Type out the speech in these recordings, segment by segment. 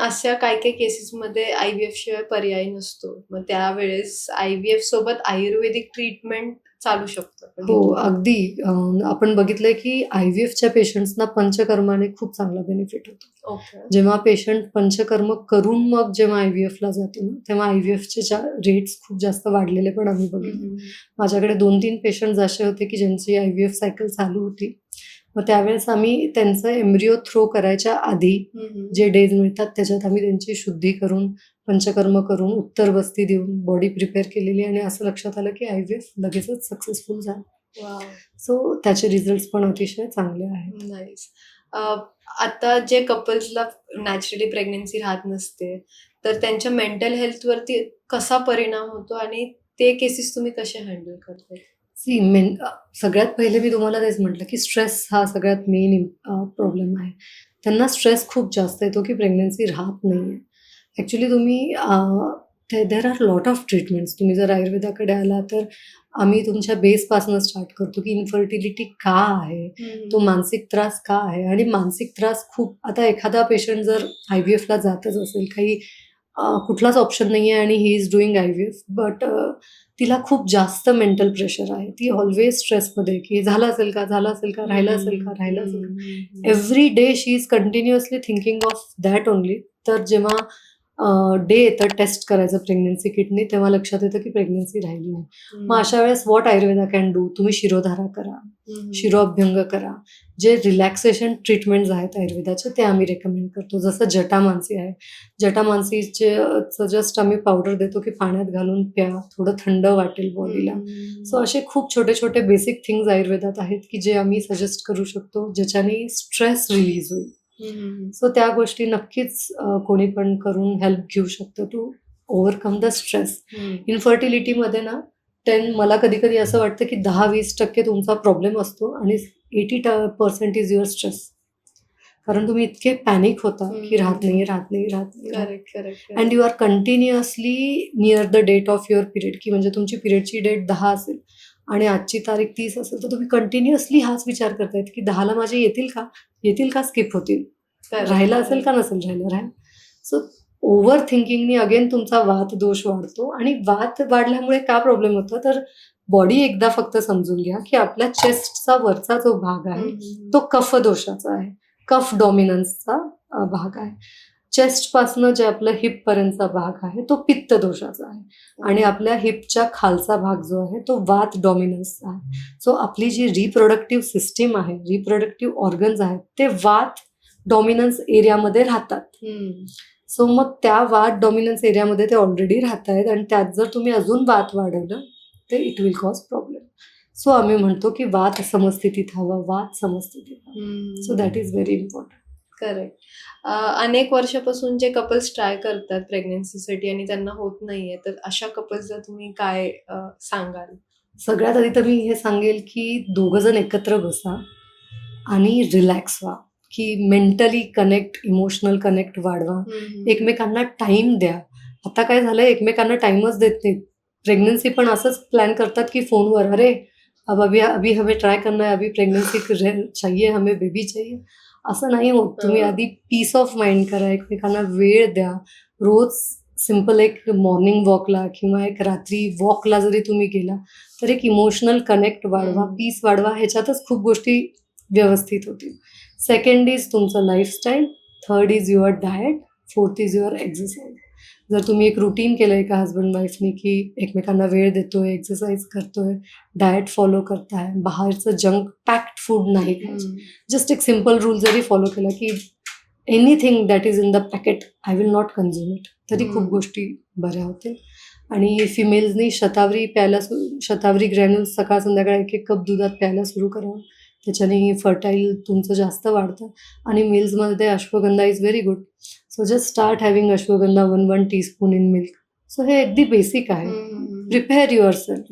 अशा काही केसेसमध्ये IVF शिवाय पर्याय नसतो. मग त्यावेळेस IVF सोबत आयुर्वेदिक ट्रीटमेंट चालू शकतं का हो, घेतलं? अगदी. आपण बघितलंय की IVFच्या पेशंट्सना पंचकर्माने खूप चांगला बेनिफिट होतो. ओके. जेव्हा पेशंट पंचकर्म करून मग जेव्हा IVFला जातो ना, तेव्हा IVFचे रेट्स खूप जास्त वाढलेले पण आम्ही बघितले. माझ्याकडे 2-3 पेशंट्स असे होते की ज्यांची IVF सायकल चालू होती. मग त्यावेळेस आम्ही त्यांचं एम्ब्रिओ थ्रो करायच्या आधी जे डेज मिळतात त्याच्यात आम्ही त्यांची शुद्धी करून, पंचकर्म करून, उत्तरबस्ती देऊन बॉडी प्रिपेअर केलेली आणि असं लक्षात आलं की IVF लगेचच सक्सेसफुल झालं. वॉव! सो त्याचे रिझल्ट्स पण अतिशय चांगले आहेत. नाईस. आता जे कपल्सला नॅचरली प्रेग्नन्सी राहत नसते, तर त्यांच्या मेंटल हेल्थवरती कसा परिणाम होतो आणि ते केसेस तुम्ही कसे हँडल करता? सी सगळ्यात पहिले मी तुम्हाला तेच म्हटलं की स्ट्रेस हा सगळ्यात मेन प्रॉब्लेम आहे. त्यांना स्ट्रेस खूप जास्त येतो की प्रेग्नन्सी राहत नाहीये. ॲक्चुअली तुम्ही there are lot of treatments. तुम्ही जर आयुर्वेदाकडे आला तर आम्ही तुमच्या बेसपासून स्टार्ट करतो की इन्फर्टिलिटी का आहे? तो मानसिक त्रास का आहे? आणि मानसिक त्रास खूप आता एखादा पेशंट जर IVFला जातच असेल, काही कुठलाच ऑप्शन नाही आहे आणि he is doing IVF but तिला खूप जास्त मेंटल प्रेशर आहे. ती ऑल्वेज स्ट्रेसमध्ये की झालं असेल का? झालं असेल का? राहिलं असेल का? राहिलं असेल का? Every day she is continuously thinking of that only. तर जेव्हा डे येतं टेस्ट करायचं प्रेग्नन्सी किटनी, तेव्हा लक्षात येतं की प्रेग्नन्सी राहिली नाही. मग अशा वेळेस व्हॉट आयुर्वेदा कॅन डू? तुम्ही शिरोधारा करा, शिरोअभ्यंग करा. जे रिलॅक्सेशन ट्रीटमेंट्स आहेत आयुर्वेदाचे ते आम्ही रेकमेंड करतो. जसं जटामांसी आहे. जटामांसीचे जस्ट आम्ही पावडर देतो की पाण्यात घालून प्या, थोडं थंड वाटेल बॉडीला. सो असे खूप छोटे-छोटे बेसिक थिंग्स आयुर्वेदात आहेत की जे आम्ही सजेस्ट करू शकतो, ज्याच्याने स्ट्रेस रिलीज होईल. सो त्या गोष्टी नक्कीच कोणी पण करून हेल्प घेऊ शकतं टू ओव्हरकम द स्ट्रेस. इन्फर्टिलिटीमध्ये ना मला कधी-कधी असं वाटतं की 10-20% तुमचा प्रॉब्लेम असतो आणि 80% इज युअर स्ट्रेस. कारण तुम्ही इतके पॅनिक होता की राहत नाही, राहत नाही, राहत नाही. Correct, correct. And you are continuously near the date of your period की म्हणजे तुमची पिरियडची डेट 10 असेल आणि आजची तारीख 30 असेल, तर तुम्ही कंटिन्युअसली हाच विचार करतायत की 10ला माझे येतील का? येतील का स्किप होतील? राहिला असेल का नसेल राहिलं? सो ओव्हर थिंकिंगनी अगेन तुमचा वात दोष वाढतो आणि वात वाढल्यामुळे का प्रॉब्लेम होतो तर बॉडी एकदा फक्त समजून घ्या की आपल्या चेस्टचा वरचा जो भाग आहे तो कफ दोषाचा आहे. कफ डॉमिनन्सचा भाग आहे. चेस्टपासनं जे आपलं हिप पर्यंतचा भाग आहे तो पित्त दोषाचा आहे आणि आपल्या हिपच्या खालचा भाग जो आहे तो वात डॉमिनन्सचा आहे. सो आपली जी रिप्रोडक्टिव्ह सिस्टीम आहे, रिप्रोडक्टिव्ह ऑर्गन्स आहेत ते वात डॉमिनन्स एरियामध्ये राहतात. सो मग त्या वात डॉमिनन्स एरियामध्ये ते ऑलरेडी राहत आहेत आणि त्यात जर तुम्ही अजून वात वाढवलं तर it will cause problem. So आम्ही म्हणतो की वात समस्थितीत हवं, वात समस्थितीत हवं. So that is very important. Correct. अनेक वर्षापासून जे कपल्स ट्राय करतात प्रेग्नन्सीसाठी आणि त्यांना होत नाहीये, तर अशा कपल्सला तुम्ही काय सांगाल? सगळ्यात आधी तर मी हे सांगेल की दोघं जण एकत्र बसा आणि रिलॅक्स व्हा की मेंटली कनेक्ट, इमोशनल कनेक्ट वाढवा. एकमेकांना टाइम द्या. आता काय झालंय एकमेकांना टाइमच देत नाहीत. प्रेग्नन्सी पण असंच प्लॅन करतात की फोनवर अरे अब अभी अभी हमें ट्राय करना है, अभी प्रेग्नेंसी चाहिए, हमें बेबी चाहिए. असं नाही होत. तुम्ही आधी पीस ऑफ माइंड करा, एकमेकांना वेळ द्या. रोज सिंपल एक मॉर्निंग वॉकला किंवा एक रात्री वॉकला जरी तुम्ही गेला, तर एक इमोशनल कनेक्ट वाढवा, पीस वाढवा. ह्याच्यातच खूप गोष्टी व्यवस्थित होतील. सेकंड इज तुमचं lifestyle, third is your diet, fourth is your exercise. जर तुम्ही एक रुटीन केलं एका हजबंड वाईफने की एकमेकांना वेळ देतोय, एक्सरसाइज करतोय, डाएट फॉलो करताय, बाहेरचं जंक पॅक्ड फूड नाही खायचं. जस्ट एक सिंपल रूल जरी फॉलो केला की anything that is in the packet I will not consume it, तरी खूप गोष्टी बऱ्या होतील. आणि फिमेल्सनी शतावरी ग्रॅन्युल्स सकाळ संध्याकाळ 1-1 कप दुधात प्यायला सुरू करावं. त्याच्याने फर्टाईल तुमचं जास्त वाढतं. आणि मिल्समध्ये ashwagandha is very good. So just start having ashwagandha 1 teaspoon in milk. So हे अगदी बेसिक आहे. Prepare yourself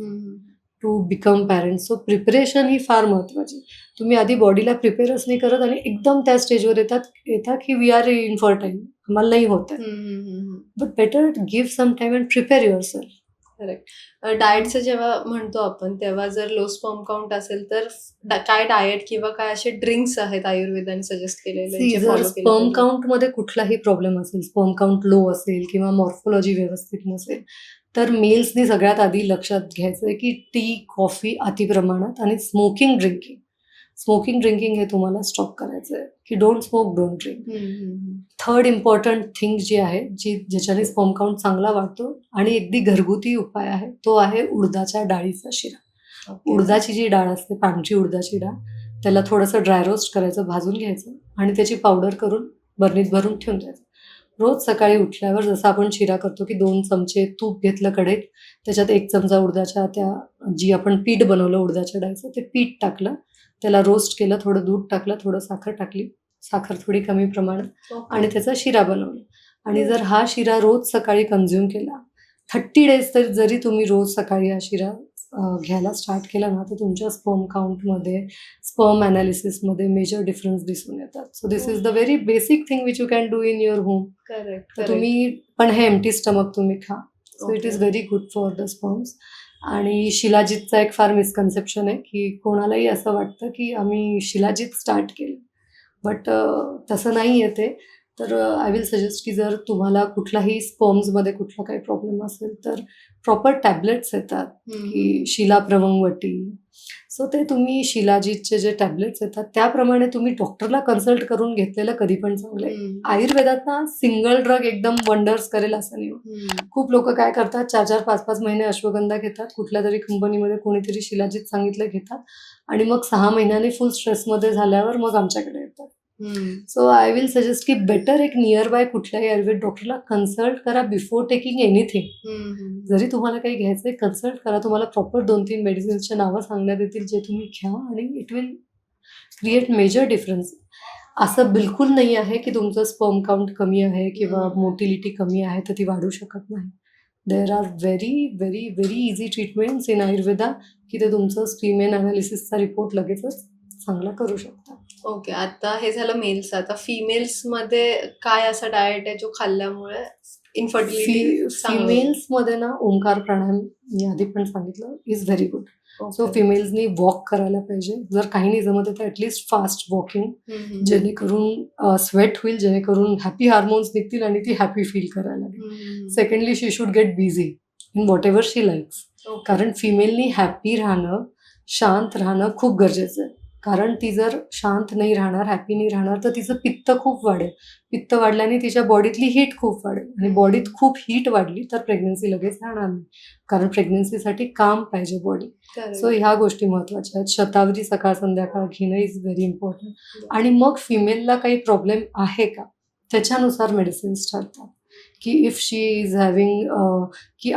to become parents. So preparation ही फार महत्त्वाची. तुम्ही आधी बॉडीला प्रिपेअरच नाही करत आणि एकदम त्या स्टेजवर येता की वी आर इनफर्टाईल, आम्हाला नाही होत आहे. But better give some time and prepare yourself. Correct. डाएटचं जेव्हा म्हणतो आपण तेव्हा जर लो स्पर्म काउंट असेल तर काय डाएट किंवा काय असे ड्रिंक्स आहेत आयुर्वेदाने सजेस्ट केलेले See, जे जर फॉलो केले स्पर्म पाहिजे? काउंट मध्ये कुठलाही प्रॉब्लेम असेल, स्पर्म काउंट लो असेल किंवा मॉर्फोलॉजी व्यवस्थित नसेल, तर मेल्सनी सगळ्यात आधी लक्षात घ्यायचं आहे की टी, कॉफी अतिप्रमाणात आणि स्मोकिंग ड्रिंकिंग हे तुम्हाला स्टॉप करायचं आहे की don't smoke, don't drink. Third important thing जी आहे, ज्याच्याने स्पर्म काउंट चांगला वाढतो आणि अगदी घरगुती उपाय आहे, तो आहे उडदाच्या डाळीचा शिरा. उडदाची जी डाळ असते, पांढरी उडदाची डाळ, त्याला थोडंसं ड्राय रोस्ट करायचं, भाजून घ्यायचं आणि त्याची पावडर करून बर्नीत भरून ठेवून द्यायचं. रोज सकाळी उठल्यावर जसं आपण शिरा करतो की 2 चमचे तूप घेतलं कढईत, त्याच्यात 1 चमचा उडदाच्या जी आपण पीठ बनवलं उडदाच्या डाळीचं, ते पीठ टाकलं, त्याला रोस्ट केलं, थोडं दूध टाकलं, थोडं साखर टाकली, साखर थोडी कमी प्रमाणात, आणि त्याचा शिरा बनवला. आणि जर हा शिरा रोज सकाळी कन्झ्युम केला 30 डेज, तर जरी तुम्ही रोज सकाळी हा शिरा घ्यायला स्टार्ट केला ना, तर तुमच्या स्पर्म काउंटमध्ये, स्पर्म ॲनालिसिसमध्ये मेजर डिफरन्स दिसून येतात. So this is the very basic thing which you can do in your home. Correct. तर तुम्ही पण हे एम्प्टी स्टमक तुम्ही खा. So it is very good for the sperms. आणि शिलाजीतचा एक फार मिसकन्सेप्शन आहे की कोणालाही असं वाटतं की आम्ही शिलाजीत स्टार्ट केलं, बट तसं नाही आहे ते. तर आय विल सजेस्ट की जर तुम्हाला कुठलाही स्पर्म्समध्ये कुठला काही प्रॉब्लेम असेल तर प्रॉपर टॅबलेट्स येतात की शिला प्रवंगवटी. सो ते तुम्ही शिलाजीतचे जे टॅबलेट्स येतात त्याप्रमाणे तुम्ही डॉक्टरला कन्सल्ट करून घेतलेलं कधी पण चांगलं आहे. आयुर्वेदात ना सिंगल ड्रग एकदम वंडर्स करेल असं नाही. खूप लोक काय करतात, 4-4, 5-5 महिने अश्वगंधा घेतात, कुठल्या तरी कंपनीमध्ये कोणीतरी शिलाजीत सांगितलं घेतात, आणि मग 6 महिन्यांनी फुल स्ट्रेसमध्ये झाल्यावर मग आमच्याकडे येतात. सो आय विल सजेस्ट की बेटर एक नियर बाय कुठल्याही आयुर्वेद डॉक्टरला कन्सल्ट करा बिफोर टेकिंग एनिथिंग. जरी तुम्हाला काही घ्यायचंय, कन्सल्ट करा. तुम्हाला प्रॉपर 2-3 मेडिसिन्सच्या नावं सांगण्यात येतील जे तुम्ही घ्या, आणि it will create major difference. असं बिलकुल नाही आहे की तुमचं स्पर्म काउंट कमी आहे किंवा मोटिलिटी कमी आहे तर ती वाढू शकत नाही. There are very very very easy treatments in Ayurveda की ते तुमचं स्पीमेन अनालिसिसचा रिपोर्ट लगेचच चांगला करू शकता. ओके. आता हे झालं मेल्स. आता फिमेल्स मध्ये काय असा डाएट आहे जो खाल्ल्यामुळे इन्फर्टिलिटी फिमेल्समध्ये ना ओंकार प्राणायाम मी आधी पण सांगितलं इज व्हेरी गुड. सो फिमेल्सनी वॉक करायला पाहिजे. जर काही नाही जमत तर ॲटलिस्ट फास्ट वॉकिंग, जेणेकरून स्वेट होईल, जेणेकरून हॅपी हार्मोन्स निघतील आणि ती हॅपी फील करायला लागेल. Secondly she should get busy in what ever she likes. कारण फिमेलनी हॅपी राहणं, शांत राहणं खूप गरजेचं आहे. कारण ती जर शांत नाही राहणार, हॅपी नाही राहणार, तर तिचं पित्त खूप वाढेल. पित्त वाढल्याने तिच्या बॉडीतली हीट खूप वाढेल, आणि बॉडीत खूप हीट वाढली तर प्रेग्नन्सी लगेच राहणार नाही. कारण प्रेग्नन्सीसाठी काम पाहिजे बॉडी. सो ह्या गोष्टी महत्त्वाच्या आहेत. शतावरी सकाळ संध्याकाळ घेणं इज व्हेरी इम्पॉर्टंट. आणि मग फिमेलला काही प्रॉब्लेम आहे का त्याच्यानुसार मेडिसिन्स ठरतात की इफ शी इज हॅव्हिंग की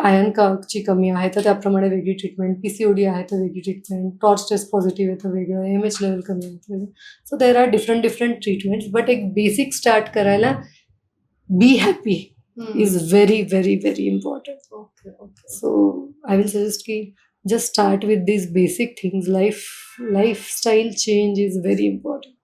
ची कमी आहे तर त्याप्रमाणे वेगळी ट्रीटमेंट, PCOD आहे तर वेगळी ट्रीटमेंट, टॉर्च टेस्ट पॉझिटिव्ह आहे तर वेगळं, MH लेवल कमी आहे तर वेगळं. So there are different treatments, but एक बेसिक स्टार्ट करायला be happy is very very very important. So I will suggest की just start with these basic things. Lifestyle change is very important.